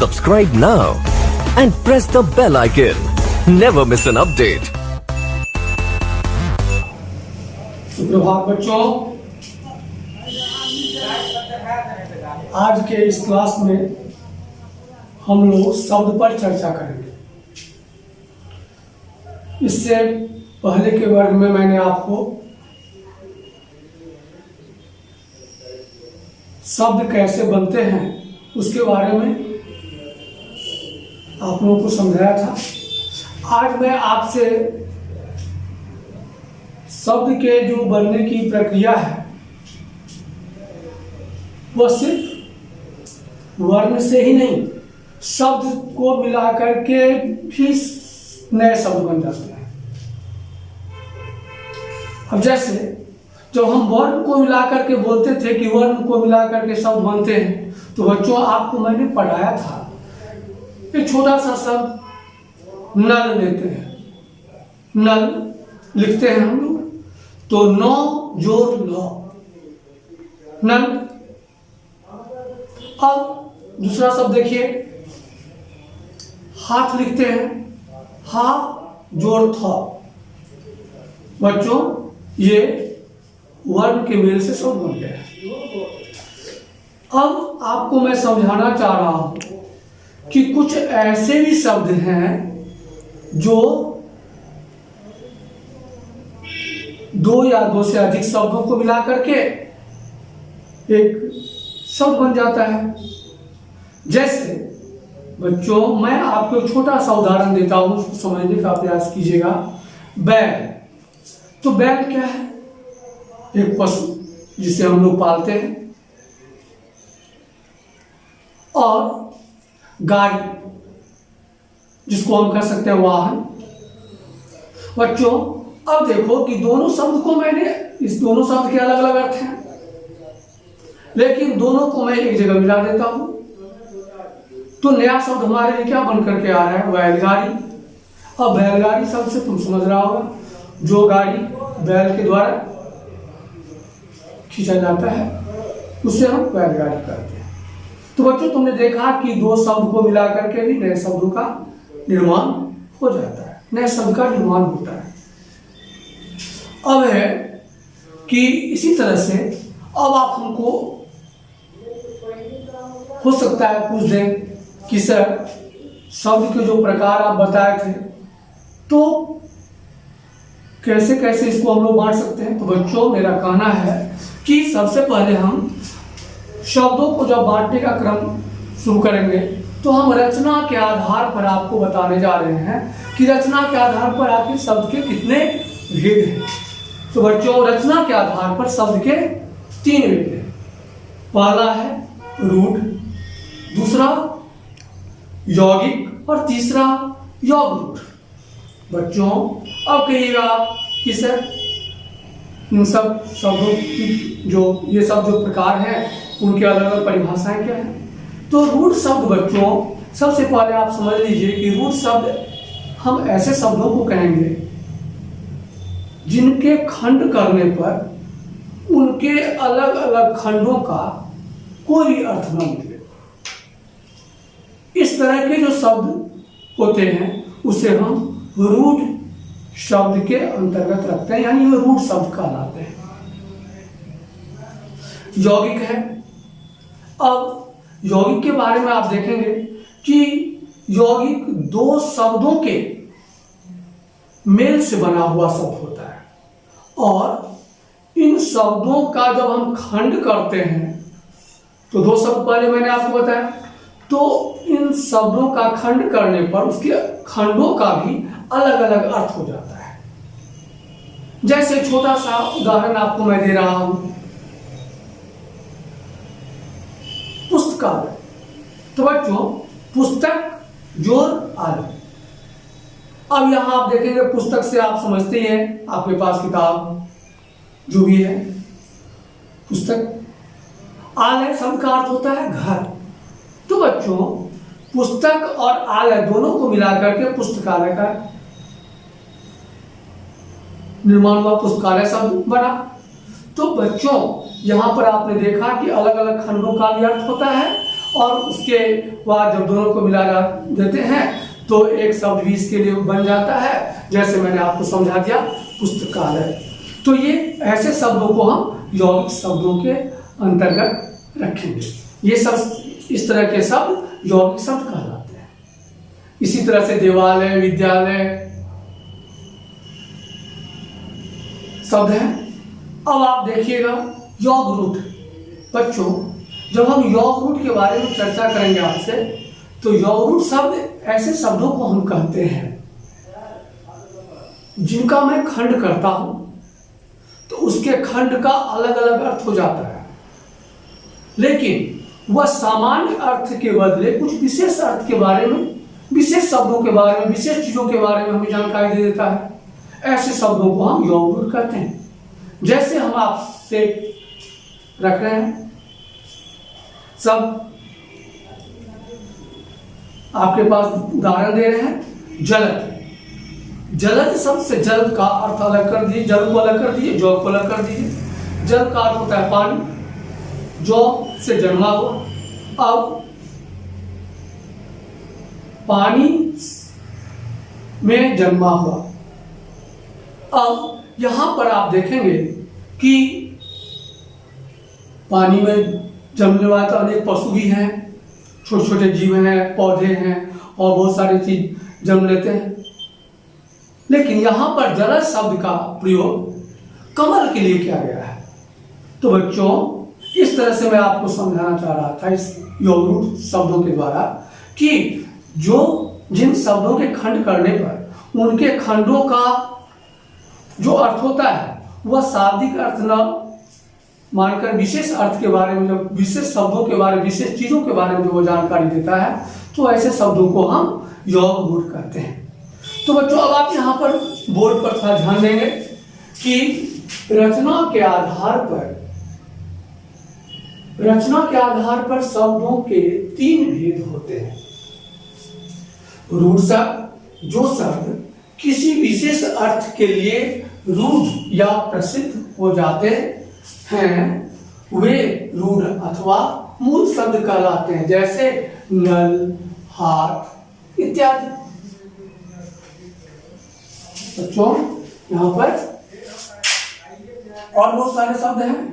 Subscribe now and press the bell icon. Never miss an update. सुप्रभात बच्चों, आज के इस क्लास में हम लोग शब्द पर चर्चा करेंगे। इससे पहले के वर्ग में मैंने आपको शब्द कैसे बनते हैं उसके बारे में आप लोगों को समझाया था। आज मैं आपसे शब्द के जो बनने की प्रक्रिया है वह सिर्फ वर्ण से ही नहीं, शब्द को मिलाकर के भी नए शब्द बन जाते हैं। अब जैसे जब हम वर्ण को मिलाकर के बोलते थे कि वर्ण को मिलाकर के शब्द बनते हैं, तो बच्चों आपको मैंने पढ़ाया था एक छोटा सा शब्द नल लेते हैं। नल लिखते हैं हम लोग, तो नौ जोड़ लो नल। अब दूसरा शब्द देखिए, हाथ लिखते हैं, हा जोड़ था। बच्चों ये वर्ण के मेल से शब्द बन गया। अब आपको मैं समझाना चाह रहा हूं कि कुछ ऐसे भी शब्द हैं जो दो या दो से अधिक शब्दों को मिलाकर के एक शब्द बन जाता है। जैसे बच्चों मैं आपको एक छोटा सा उदाहरण देता हूं, उसको समझने का प्रयास कीजिएगा। बैल, तो बैल क्या है? एक पशु जिसे हम लोग पालते हैं। और गाड़ी जिसको हम कह सकते हैं वाहन। बच्चों अब देखो कि दोनों शब्द को मैंने, इस दोनों शब्द के अलग अलग अर्थ हैं, लेकिन दोनों को मैं एक जगह मिला देता हूं, तो नया शब्द हमारे लिए क्या बन करके आ रहा है? बैलगाड़ी। अब बैलगाड़ी शब्द से तुम समझ रहा होगा, जो गाड़ी बैल के द्वारा खींचा जाता है उससे हम बैलगाड़ी करते हैं। तो बच्चों तुमने देखा कि दो शब्द को मिलाकर के भी नए शब्दों का निर्माण हो जाता है, नए शब्द का निर्माण होता है। अब है कि इसी तरह से अब आप हमको हो सकता है पूछ दें कि सर शब्द के जो प्रकार आप बताए थे तो कैसे कैसे इसको हम लोग बांट सकते हैं। तो बच्चों मेरा कहना है कि सबसे पहले हम शब्दों को जब बांटने का क्रम शुरू करेंगे तो हम रचना के आधार पर आपको बताने जा रहे हैं कि रचना के आधार पर आखिर शब्द के कितने भेद हैं। तो बच्चों रचना के आधार पर शब्द के तीन भेद हैं। पहला है रूढ़, दूसरा यौगिक और तीसरा यौगरूढ़। बच्चों अब कहिएगा कि सर इन सब शब्दों की जो ये सब जो प्रकार हैं उनके अलग अलग परिभाषाएं क्या हैं। तो रूढ़ शब्द बच्चों सबसे पहले आप समझ लीजिए कि रूढ़ शब्द हम ऐसे शब्दों को कहेंगे जिनके खंड करने पर उनके अलग अलग खंडों का कोई अर्थ न निकले। इस तरह के जो शब्द होते हैं उसे हम रूढ़ शब्द के अंतर्गत रखते हैं, यानी ये रूढ़ शब्द कहलाते हैं। यौगिक है। अब यौगिक के बारे में आप देखेंगे कि यौगिक दो शब्दों के मेल से बना हुआ शब्द होता है, और इन शब्दों का जब हम खंड करते हैं तो दो शब्द पहले मैंने आपको बताया, तो इन शब्दों का खंड करने पर उसके खंडों का भी अलग अलग अर्थ हो जाता है। जैसे छोटा सा उदाहरण आपको मैं दे रहा हूं, पुस्तकालय। तो बच्चों पुस्तक जोड़ आलय। अब यहां आप देखेंगे पुस्तक से आप समझते हैं आपके पास किताब जो भी है, पुस्तक। आलय शब्द का अर्थ होता है घर। तो बच्चों पुस्तक और आलय दोनों को मिलाकर के पुस्तकालय का निर्माण हुआ, पुस्तकालय शब्द बना। तो बच्चों यहाँ पर आपने देखा कि अलग अलग खंडों का भी अर्थ होता है और उसके बाद जब दोनों को मिला देते हैं तो एक शब्द भी इसके लिए बन जाता है, जैसे मैंने आपको समझा दिया पुस्तकालय। तो ये ऐसे शब्दों को हम यौगिक शब्दों के अंतर्गत रखेंगे। ये सब इस तरह के शब्द यौगिक शब्द कहलाते हैं। इसी तरह से देवालय, विद्यालय शब्द है। अब आप देखिएगा योग रूट। बच्चों, जब हम योग रूट के बारे में चर्चा करेंगे आपसे, तो योग रूट शब्द ऐसे शब्दों को हम कहते हैं जिनका मैं खंड करता हूं तो उसके खंड का अलग अलग अर्थ हो जाता है, लेकिन वह सामान्य अर्थ के बदले कुछ विशेष अर्थ के बारे में, विशेष शब्दों के बारे में, विशेष चीजों के बारे में हमें जानकारी दे देता है। ऐसे शब्दों को हम योग रूट कहते हैं। जैसे हम आपसे रख रहे हैं सब, आपके पास उदाहरण दे रहे हैं जलद। जलद शब्द से जल का अर्थ अलग कर दीजिए, जल को अलग कर दीजिए, जौ को अलग कर दीजिए। जल का अर्थ होता है पानी, जौ से जन्मा हुआ। अब पानी में जन्मा हुआ। अब यहां पर आप देखेंगे कि पानी में जन्मने वाले तो अनेक पशु भी हैं, छोटे छोटे जीव हैं, पौधे हैं और बहुत सारी चीज जन्म लेते हैं। लेकिन यहां पर जलद शब्द का प्रयोग कमल के लिए किया गया है। तो बच्चों, इस तरह से मैं आपको समझाना चाह रहा था इस योग रूट शब्दों के द्वारा कि जो जिन शब्दों के खंड करने पर उनके खंडों का जो अर्थ होता है वह शाब्दिक अर्थ न मानकर विशेष अर्थ के बारे में, जब विशेष शब्दों के बारे में, विशेष चीजों के बारे में जो वो जानकारी देता है, तो ऐसे शब्दों को हम योग रूट कहते हैं। तो बच्चों, अब आप यहाँ पर बोर्ड पर थोड़ा ध्यान देंगे कि रचना के आधार पर शब्दों के 3 भेद होते हैं। रूढ़ शब्द, जो शब्द किसी विशेष अर्थ के लिए रूढ़ या प्रसिद्ध हो जाते हैं, वे रूढ़ अथवा मूल शब्द कहलाते हैं, जैसे नल, हाथ इत्यादि। बच्चों, यहां पर और बहुत सारे शब्द हैं।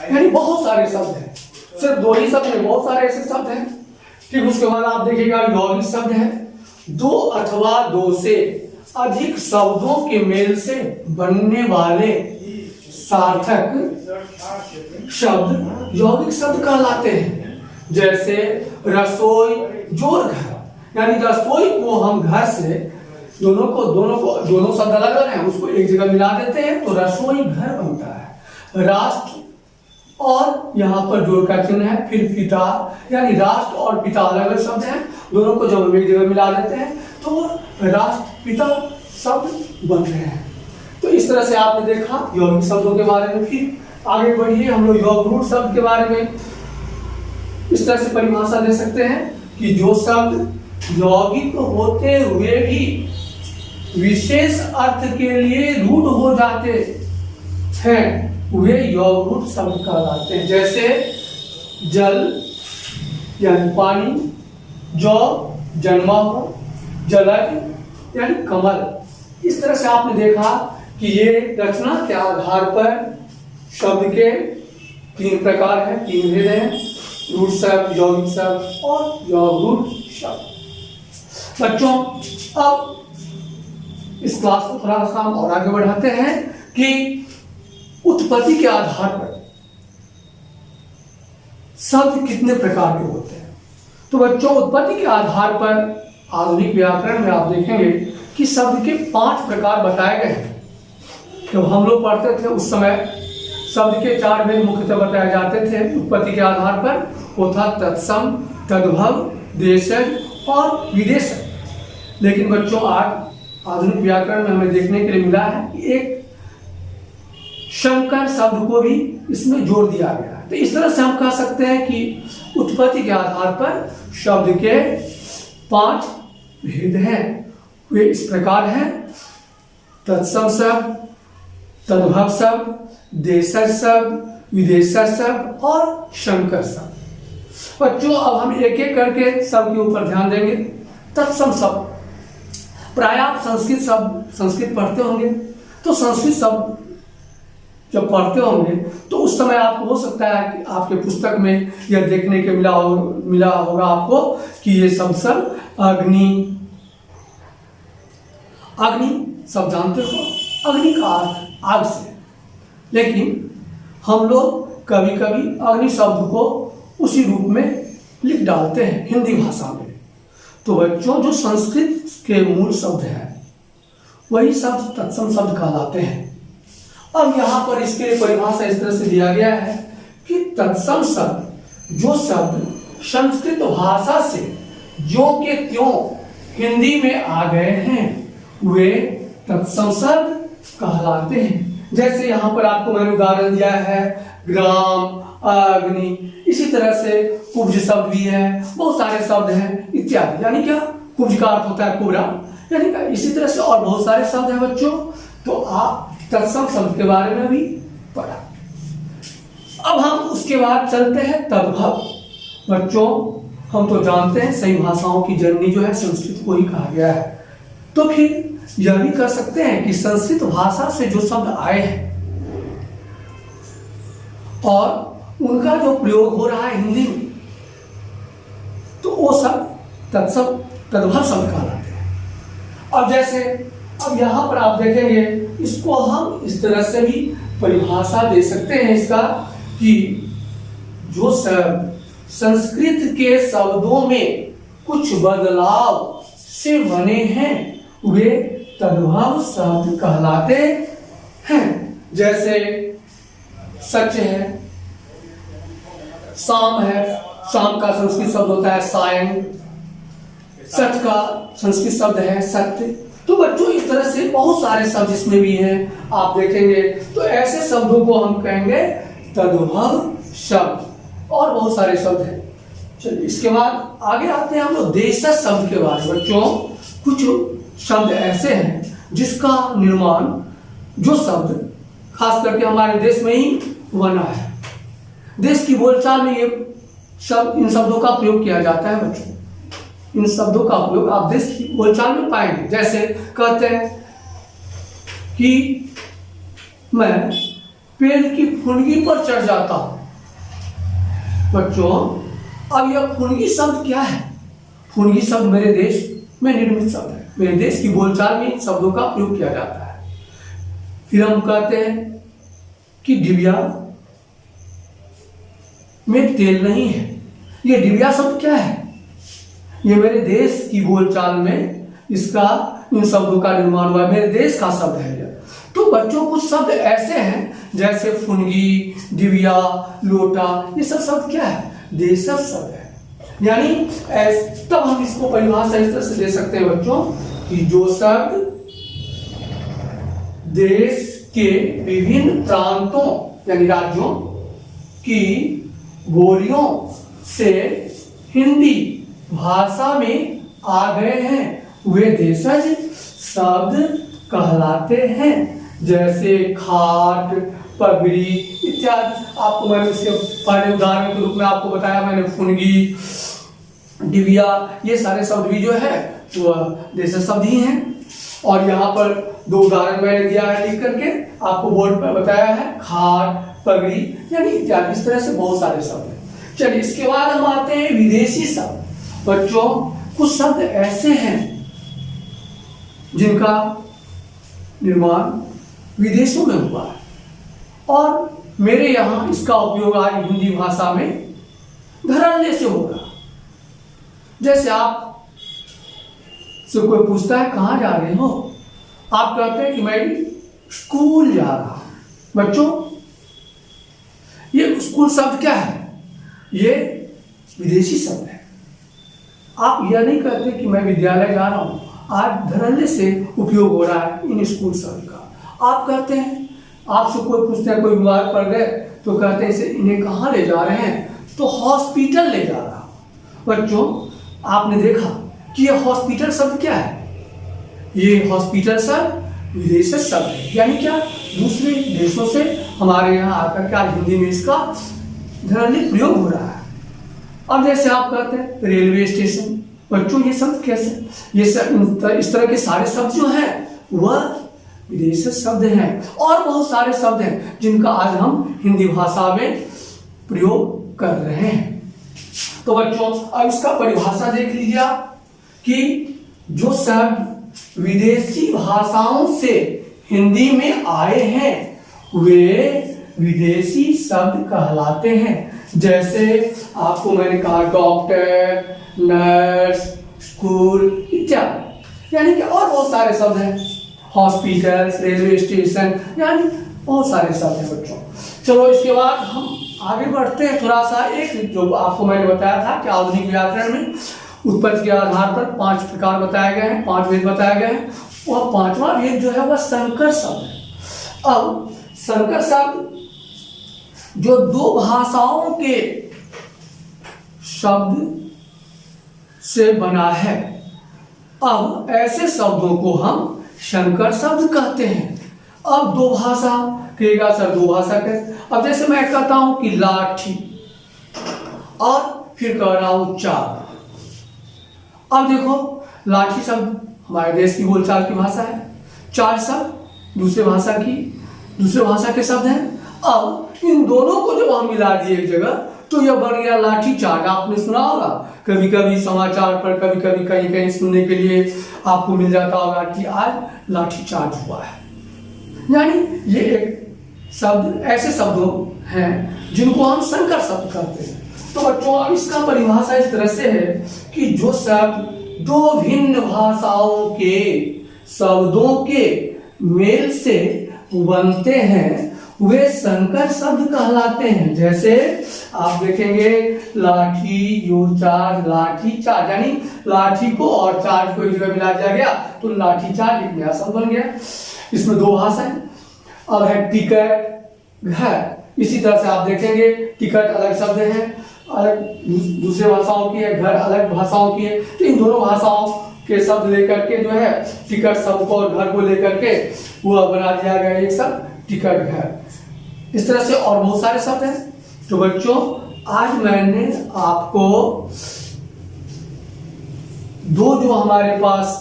यानी बहुत सारे शब्द हैं, सिर्फ 2 ही शब्द हैं, बहुत सारे ऐसे शब्द हैं। ठीक, उसके बाद आप देखिएगा यौगिक शब्द है। 2 अथवा 2 से अधिक शब्दों के मेल से बनने वाले सार्थक शब्द यौगिक शब्द कहलाते हैं। जैसे रसोई, जोर घर, यानी रसोई को हम घर से दोनों शब्द अलग अलग हैं, उसको एक जगह मिला देते हैं तो रसोई घर बनता है। राष्ट्र, और यहाँ पर जोड़ का चिन्ह है। फिर पिता, यानी राष्ट्र और पिता अलग अलग शब्द हैं, दोनों को जब एक जगह मिला देते हैं तो राष्ट्र पिता शब्द बन रहे हैं। तो इस तरह से आपने देखा यौगिक शब्दों के बारे में। फिर आगे बढ़िए, हम लोग योग रूट शब्द के बारे में इस तरह से परिभाषा दे सकते हैं कि जो शब्द यौगिक होते हुए भी विशेष अर्थ के लिए रूढ़ हो जाते हैं वे योग रूट शब्द कहलाते हैं। जैसे जल यानी पानी, जौ जन्मा हुआ, जलज यानी कमल। इस तरह से आपने देखा कि ये रचना के आधार पर शब्द के 3 प्रकार हैं, 3 भेद हैं, रूट शब्द, यौगिक शब्द और योग रूट शब्द। बच्चों, अब इस क्लास को थोड़ा सा हम और आगे बढ़ाते हैं कि उत्पत्ति के आधार पर शब्द कितने प्रकार के होते हैं। तो बच्चों, उत्पत्ति के आधार पर आधुनिक व्याकरण में आप देखेंगे कि शब्द के 5 प्रकार बताए गए हैं। जब हम लोग पढ़ते थे उस समय शब्द के 4 भेद मुख्यतः बताए जाते थे उत्पत्ति के आधार पर। वो था तत्सम, तद्भव, देशज और विदेशज। लेकिन बच्चों, आज आधुनिक व्याकरण में हमें देखने के लिए मिला है कि एक शंकर शब्द को भी इसमें जोड़ दिया गया है। तो इस तरह से हम कह सकते हैं कि उत्पत्ति के आधार पर शब्द के 5 भेद हैं। वे इस प्रकार हैं: तत्सम शब्द, तद्भव शब्द, देशज शब्द, विदेशज शब्द और शंकर शब्द। बच्चों अब हम एक एक करके शब्द के ऊपर ध्यान देंगे। तत्सम शब्द, प्राय आप संस्कृत पढ़ते होंगे, तो संस्कृत शब्द जब पढ़ते होंगे तो उस समय आपको हो सकता है कि आपके पुस्तक में यह देखने के मिला होगा आपको कि ये सब अग्नि सब जानते हो, अग्नि का अर्थ आग से। लेकिन हम लोग कभी कभी अग्नि शब्द को उसी रूप में लिख डालते हैं हिंदी भाषा में। तो बच्चों जो संस्कृत के मूल शब्द हैं वही शब्द तत्सम शब्द कहलाते हैं। अब यहाँ पर इसके लिए परिभाषा इस तरह से दिया गया है कि तत्सम शब्द, जो शब्द संस्कृत भाषा से जो के त्यों हिंदी में आ गए हैं वे तत्सम शब्द कहलाते हैं। जैसे यहाँ पर आपको मैंने उदाहरण दिया है ग्राम, अग्नि, इसी तरह से कुब्ज शब्द भी है, बहुत सारे शब्द हैं इत्यादि। यानी क्या, कुब्ज का अर्थ होता है कुबरा, यानी क्या, इसी तरह से और बहुत सारे शब्द हैं बच्चों। तो आप तत्सम शब्द के बारे में भी पढ़ा। अब हम उसके बाद चलते हैं तद्भव। बच्चों हम तो जानते हैं सही भाषाओं की जननी जो है संस्कृत को ही कहा गया है, तो फिर यह भी कर सकते हैं कि संस्कृत भाषा से जो शब्द आए हैं और उनका जो प्रयोग हो रहा है हिंदी में, तो वो सब तद्भव शब्द कहलाते हैं। अब जैसे अब यहाँ पर आप देखेंगे, इसको हम इस तरह से भी परिभाषा दे सकते हैं इसका कि जो शब्द संस्कृत के शब्दों में कुछ बदलाव से बने हैं वे तद्भव शब्द कहलाते हैं। जैसे सच है, शाम है, शाम का संस्कृत शब्द होता है सायं, सच का संस्कृत शब्द है सत्य। तो बच्चों इस तरह से बहुत सारे शब्द इसमें भी हैं, आप देखेंगे। तो ऐसे शब्दों को हम कहेंगे तद्भव शब्द, और बहुत सारे शब्द हैं। चलिए इसके बाद आगे आते हैं हम लोग देशज शब्द के बारे में। बच्चों कुछ शब्द ऐसे हैं जिसका निर्माण, जो शब्द खास करके हमारे देश में ही बना है। देश की बोलचाल में ये शब्द, इन शब्दों का प्रयोग किया जाता है बच्चों। इन शब्दों का प्रयोग आप देश की बोलचाल में पाएंगे। जैसे कहते हैं कि मैं पेड़ की फुनगी पर चढ़ जाता हूं। बच्चों अब यह फुनगी शब्द क्या है? फुनगी शब्द मेरे देश में निर्मित शब्द है, मेरे देश की बोलचाल में इन शब्दों का प्रयोग किया जाता है। फिर हम कहते हैं कि डिबिया में तेल नहीं है। यह डिबिया शब्द क्या है? ये मेरे देश की बोलचाल में इसका, इन शब्दों का निर्माण हुआ है, मेरे देश का शब्द है यह। तो बच्चों कुछ शब्द ऐसे हैं जैसे फुनगी, डिबिया, लोटा, ये सब शब्द क्या है? देशज शब्द है। यानी तब हम इसको परिभाषा इस तरह से दे सकते हैं बच्चों कि जो शब्द देश के विभिन्न प्रांतों यानी राज्यों की बोलियों से हिंदी भाषा में आ गए हैं वे देशज शब्द कहलाते हैं। जैसे खाट, पगड़ी इत्यादि। आपको मैंने उसके पहले उदाहरण के रूप में आपको बताया, मैंने फुनगी, डिबिया, ये सारे शब्द भी जो है वो देशज शब्द ही हैं। और यहाँ पर दो उदाहरण मैंने दिया है लिख करके, आपको बोर्ड पर बताया है, खाट, पगड़ी यानी इत्यादि। इस तरह से बहुत सारे शब्द हैं। चलिए इसके बाद हम आते हैं विदेशी शब्द। बच्चों कुछ शब्द ऐसे हैं जिनका निर्माण विदेशों में हुआ है और मेरे यहाँ इसका उपयोग आज हिंदी भाषा में धड़ल्ले से होगा। जैसे आप से कोई पूछता है कहाँ जा रहे हो, आप कहते हैं कि मैं स्कूल जा रहा हूं। बच्चों ये स्कूल शब्द क्या है? ये विदेशी शब्द है। आप यह नहीं कहते कि मैं विद्यालय जा रहा हूं। आज धड़ल्ले से उपयोग हो रहा है इन स्कूल शब्द का। आप कहते हैं, आपसे कोई पूछते हैं कोई बीमार पड़ गए तो कहते हैं इसे इन्हें कहाँ ले जा रहे हैं? तो हॉस्पिटल ले जा रहा हूं। बच्चों आपने देखा कि यह हॉस्पिटल शब्द क्या है? ये हॉस्पिटल शब्द विदेशी शब्द है, यानी क्या दूसरे देशों से हमारे यहाँ आकर के आज हिंदी में इसका जनरली प्रयोग हो रहा है। अब जैसे आप कहते हैं रेलवे स्टेशन, बच्चों ये शब्द कैसे, ये सब इस तरह के सारे शब्द जो हैं वह विदेशी शब्द हैं, और बहुत सारे शब्द हैं जिनका आज हम हिंदी भाषा में प्रयोग कर रहे हैं। तो बच्चों अब इसका परिभाषा देख लीजिए आप कि जो शब्द विदेशी भाषाओं से हिंदी में आए हैं वे विदेशी शब्द कहलाते हैं। जैसे आपको मैंने कहा डॉक्टर, नर्स, स्कूल इत्यादि, यानी कि और बहुत सारे शब्द हैं, हॉस्पिटल, रेलवे स्टेशन, यानी बहुत सारे शब्द हैं बच्चों। चलो इसके बाद हम आगे बढ़ते हैं थोड़ा सा। एक जो आपको मैंने बताया था कि आधुनिक व्याकरण में उत्पत्ति के आधार पर 5 प्रकार बताए गए हैं, 5 भेद बताए गए हैं। वह 5वां भेद जो है वह संकर शब्द है। अब संकर शब्द जो दो भाषाओं के शब्द से बना है, अब ऐसे शब्दों को हम संकर शब्द कहते हैं। अब दो भाषा कहेगा सर, दो भाषा कैसे? अब जैसे मैं कहता हूं कि लाठी और फिर कह रहा हूं चार। अब देखो लाठी शब्द हमारे देश की बोलचाल की भाषा है, चार शब्द दूसरे भाषा के शब्द हैं। अब इन दोनों को जब हम मिला दिए एक जगह तो यह बन गया लाठी चार्ज। आपने सुना होगा कभी कभी समाचार पर, कभी कभी कहीं कहीं सुनने के लिए आपको मिल जाता होगा कि आज लाठी चार्ज हुआ है। यानी ये एक शब्द ऐसे शब्दों हैं जिनको हम संकर शब्द कहते हैं। तो बच्चों अब इसका परिभाषा इस तरह से है कि जो शब्द दो भिन्न भाषाओं के शब्दों के मेल से बनते हैं वे संकर शब्द कहलाते हैं। जैसे आप देखेंगे लाठी, योर चार्ज, लाठी चार्ज, यानी लाठी को और चार्ज को एक जगह मिला दिया गया तो लाठी चार्ज एक नया शब्द बन गया। इसमें दो भाषा है। अब है टिकट, घर। इसी तरह से आप देखेंगे टिकट अलग शब्द है, अलग दूसरे भाषाओं की है, घर अलग भाषाओं की है। तो इन दोनों भाषाओं के शब्द लेकर के जो है टिकट शब्द को और घर को लेकर के वह बना दिया गया एक शब्द टिकट घर। इस तरह से और बहुत सारे शब्द हैं। तो बच्चों आज मैंने आपको दो जो हमारे पास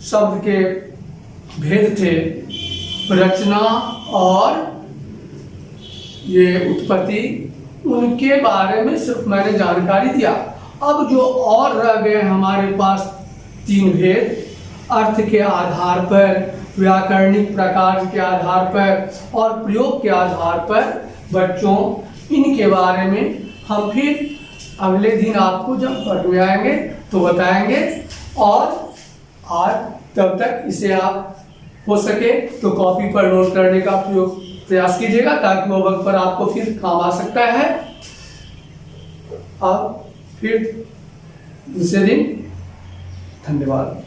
शब्द के भेद थे, रचना और ये उत्पत्ति, उनके बारे में सिर्फ मैंने जानकारी दिया। अब जो और रह गए हमारे पास 3 भेद, अर्थ के आधार पर, व्याकरणिक प्रकार के आधार पर और प्रयोग के आधार पर, बच्चों इनके बारे में हम फिर अगले दिन आपको जब पढ़ में आएंगे तो बताएंगे। और आज तब तक इसे आप हो सके तो कॉपी पर नोट करने का प्रयास कीजिएगा ताकि वो वक्त पर आपको फिर काम आ सकता है। अब फिर दूसरे दिन, धन्यवाद।